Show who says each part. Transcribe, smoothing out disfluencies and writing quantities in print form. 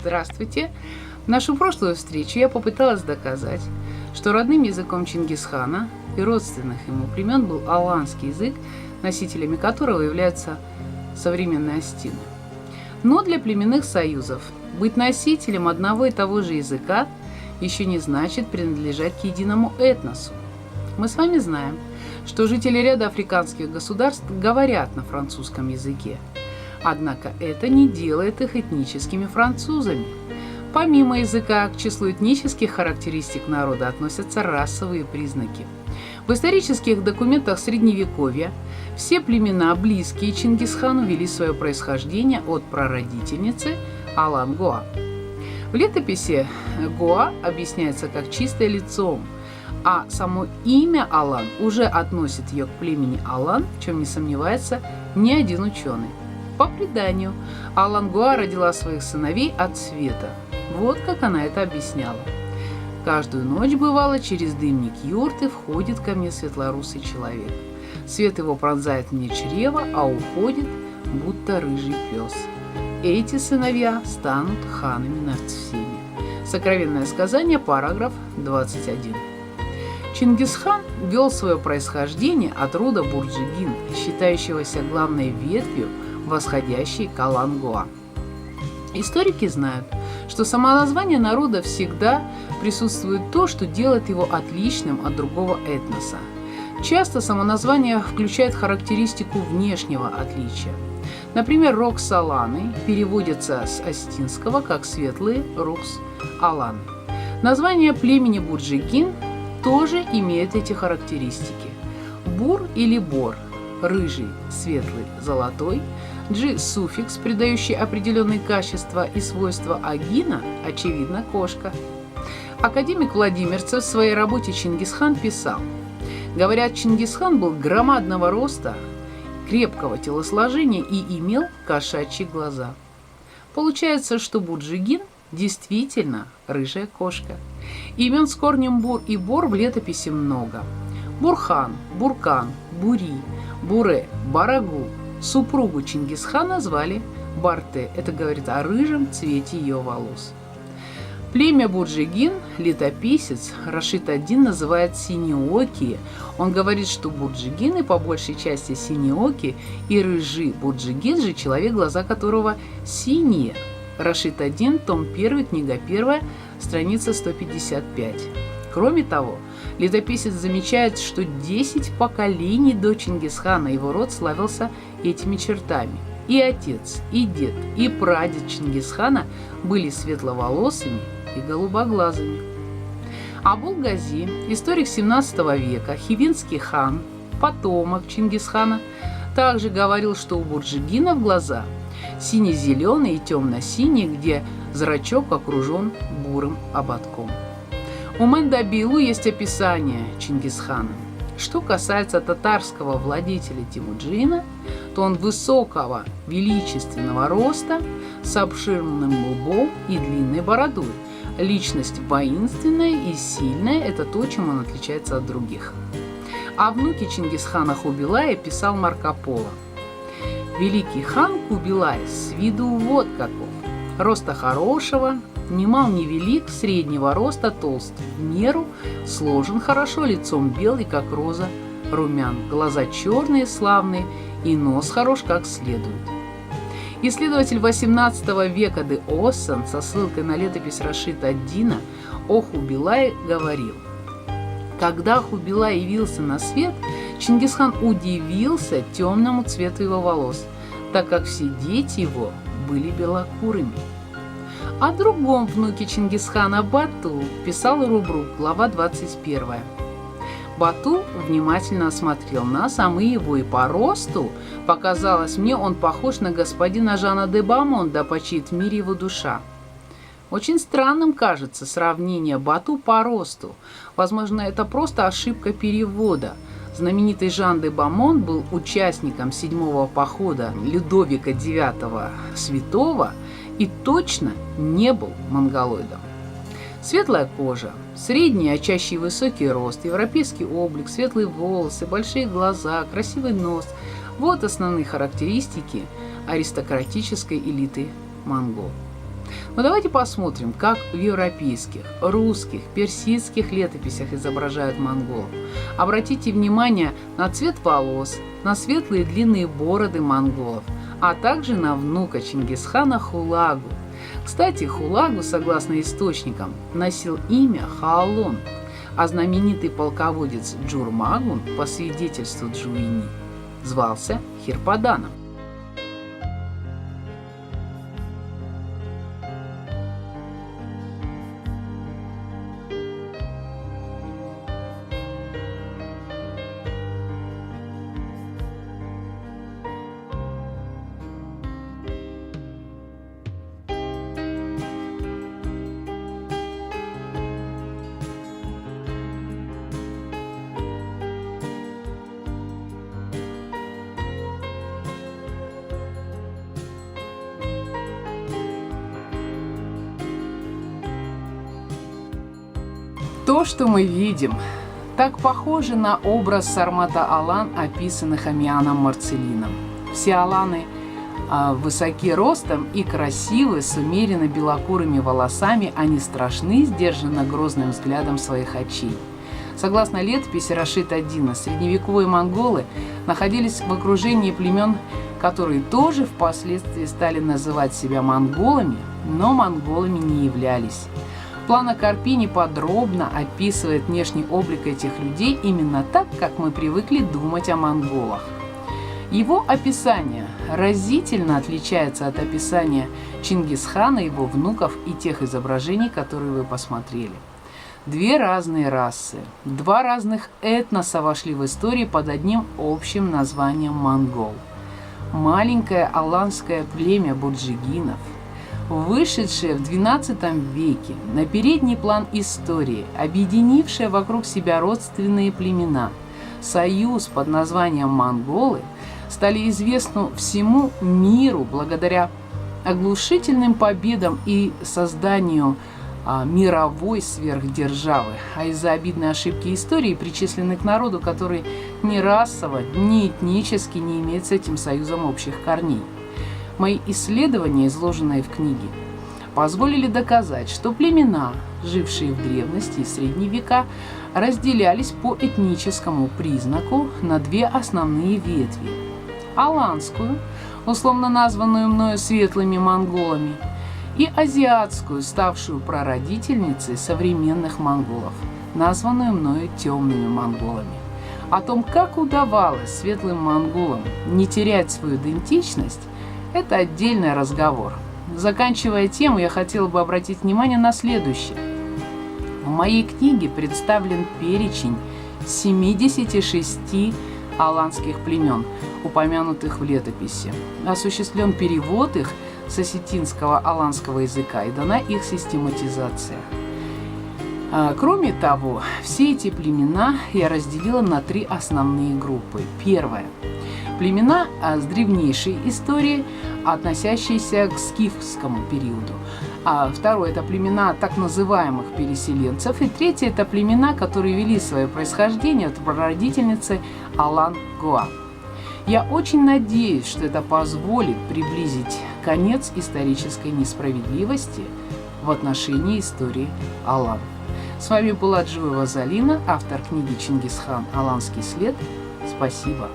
Speaker 1: Здравствуйте! В нашу прошлую встречу я попыталась доказать, что родным языком Чингисхана и родственных ему племен был аланский язык, носителями которого являются современные остины. Но для племенных союзов быть носителем одного и того же языка еще не значит принадлежать к единому этносу. Мы с вами знаем, что жители ряда африканских государств говорят на французском языке. Однако это не делает их этническими французами. Помимо языка, к числу этнических характеристик народа относятся расовые признаки. В исторических документах Средневековья все племена, близкие Чингисхану, вели свое происхождение от прародительницы Алан-Гоа. В летописи Гоа объясняется как чистое лицом, а само имя Алан уже относит ее к племени Алан, в чем не сомневается ни один ученый. По преданию, Алан-Гоа родила своих сыновей от света. Вот как она это объясняла. Каждую ночь, бывало, через дымник юрты входит ко мне светлорусый человек. Свет его пронзает мне чрево, а уходит, будто рыжий пес. Эти сыновья станут ханами над всеми. Сокровенное сказание, параграф 21. Чингисхан вел свое происхождение от рода Бурджигин, считающегося главной ветвью восходящей к Алан-Гоа. Историки знают, что само название народа всегда присутствует то, что делает его отличным от другого этноса. Часто само название включает характеристику внешнего отличия. Например, Рокс-Аланы переводится с астинского как «светлые Рокс-Аланы». Название племени Бурджигин тоже имеет эти характеристики. Бур или бор – рыжий, светлый, золотой, суффикс, придающий определенные качества и свойства, а гина, очевидно, кошка. Академик Владимирцев в своей работе «Чингисхан» писал: говорят, Чингисхан был громадного роста, крепкого телосложения и имел кошачьи глаза. Получается, что Бурджигин действительно рыжая кошка. Имен с корнем бур и бор в летописи много. Бурхан, Буркан, Бури, Буре, Барагу. Супругу Чингисхана звали Барте. Это говорит о рыжем цвете ее волос. Племя Бурджигин летописец Рашид ад-Дин называет синеокие. Он говорит, что бурджигины по большей части синеоки, и рыжий бурджигин же человек, глаза которого синие. Рашид ад-Дин, том 1, книга 1, страница 155. Кроме того, летописец замечает, что 10 поколений до Чингисхана его род славился этими чертами. И отец, и дед, и прадед Чингисхана были светловолосыми и голубоглазыми. Абул-Гази, историк 17 века, хивинский хан, потомок Чингисхана, также говорил, что у бурджигинов глаза сине-зеленые и темно-синие, где зрачок окружен бурым ободком. У Мендабилу есть описание Чингисхана. Что касается татарского владетеля Темуджина, то он высокого, величественного роста, с обширным лбом и длинной бородой. Личность воинственная и сильная – это то, чем он отличается от других. О внуке Чингисхана Хубилая писал Марко Поло. Великий хан Кубилай с виду вот каков. Роста хорошего, ни мал ни велик, среднего роста, толст в меру, сложен хорошо, лицом белый, как роза, румян, глаза черные, славные, и нос хорош, как следует. Исследователь 18 века де Оссен со ссылкой на летопись Рашида ад-Дина о Хубилае говорил: когда Хубилай явился на свет, Чингисхан удивился темному цвету его волос, так как все дети его были белокурыми. О другом внуке Чингисхана Бату писал Рубрук, глава 21. Бату внимательно осмотрел нас, а мы его, и по росту показалось мне, он похож на господина Жана де Бамон, да почиет в мире его душа. Очень странным кажется сравнение Бату по росту. Возможно, это просто ошибка перевода. Знаменитый Жан де Бамон был участником 7-го похода Людовика IX Святого и точно не был монголоидом. Светлая кожа, средний, а чаще и высокий рост, европейский облик, светлые волосы, большие глаза, красивый нос – вот основные характеристики аристократической элиты монгол. Но давайте посмотрим, как в европейских, русских, персидских летописях изображают монголов. Обратите внимание на цвет волос, на светлые длинные бороды монголов, а также на внука Чингисхана Хулагу. Кстати, Хулагу, согласно источникам, носил имя Хаалон, а знаменитый полководец Джурмагун, по свидетельству Джуини, звался Хирподаном. То, что мы видим, так похоже на образ Сармата Алан, описанных Амианом Марцелином. Все аланы высоки ростом и красивы, с умеренно белокурыми волосами, они страшны, сдержанно грозным взглядом своих очей. Согласно летописи Рашид ад-Дина, средневековые монголы находились в окружении племен, которые тоже впоследствии стали называть себя монголами, но монголами не являлись. Плана Карпини подробно описывает внешний облик этих людей именно так, как мы привыкли думать о монголах. Его описание разительно отличается от описания Чингисхана, его внуков и тех изображений, которые вы посмотрели. Две разные расы, два разных этноса вошли в историю под одним общим названием монгол. Маленькое аланское племя буджигинов, вышедшее в XII веке на передний план истории, объединившее вокруг себя родственные племена, союз под названием монголы, стали известны всему миру благодаря оглушительным победам и созданию мировой сверхдержавы, а из-за обидной ошибки истории причислены к народу, который ни расово, ни этнически не имеет с этим союзом общих корней. Мои исследования, изложенные в книге, позволили доказать, что племена, жившие в древности и средние века, разделялись по этническому признаку на две основные ветви: аланскую, условно названную мною светлыми монголами, и азиатскую, ставшую прародительницей современных монголов, названную мною темными монголами. О том, как удавалось светлым монголам не терять свою идентичность, это отдельный разговор. Заканчивая тему, я хотела бы обратить внимание на следующее. В моей книге представлен перечень 76 аланских племен, упомянутых в летописи. Осуществлен перевод их с осетинского аланского языка и дана их систематизация. Кроме того, все эти племена я разделила на три основные группы. Первое – племена с древнейшей историей, относящиеся к скифскому периоду. Второе – это племена так называемых переселенцев. И третье – это племена, которые вели свое происхождение от прародительницы Алан-Гуа. Я очень надеюсь, что это позволит приблизить конец исторической несправедливости в отношении истории Алан. С вами была Джуева Залина, автор книги «Чингисхан. Аланский след». Спасибо.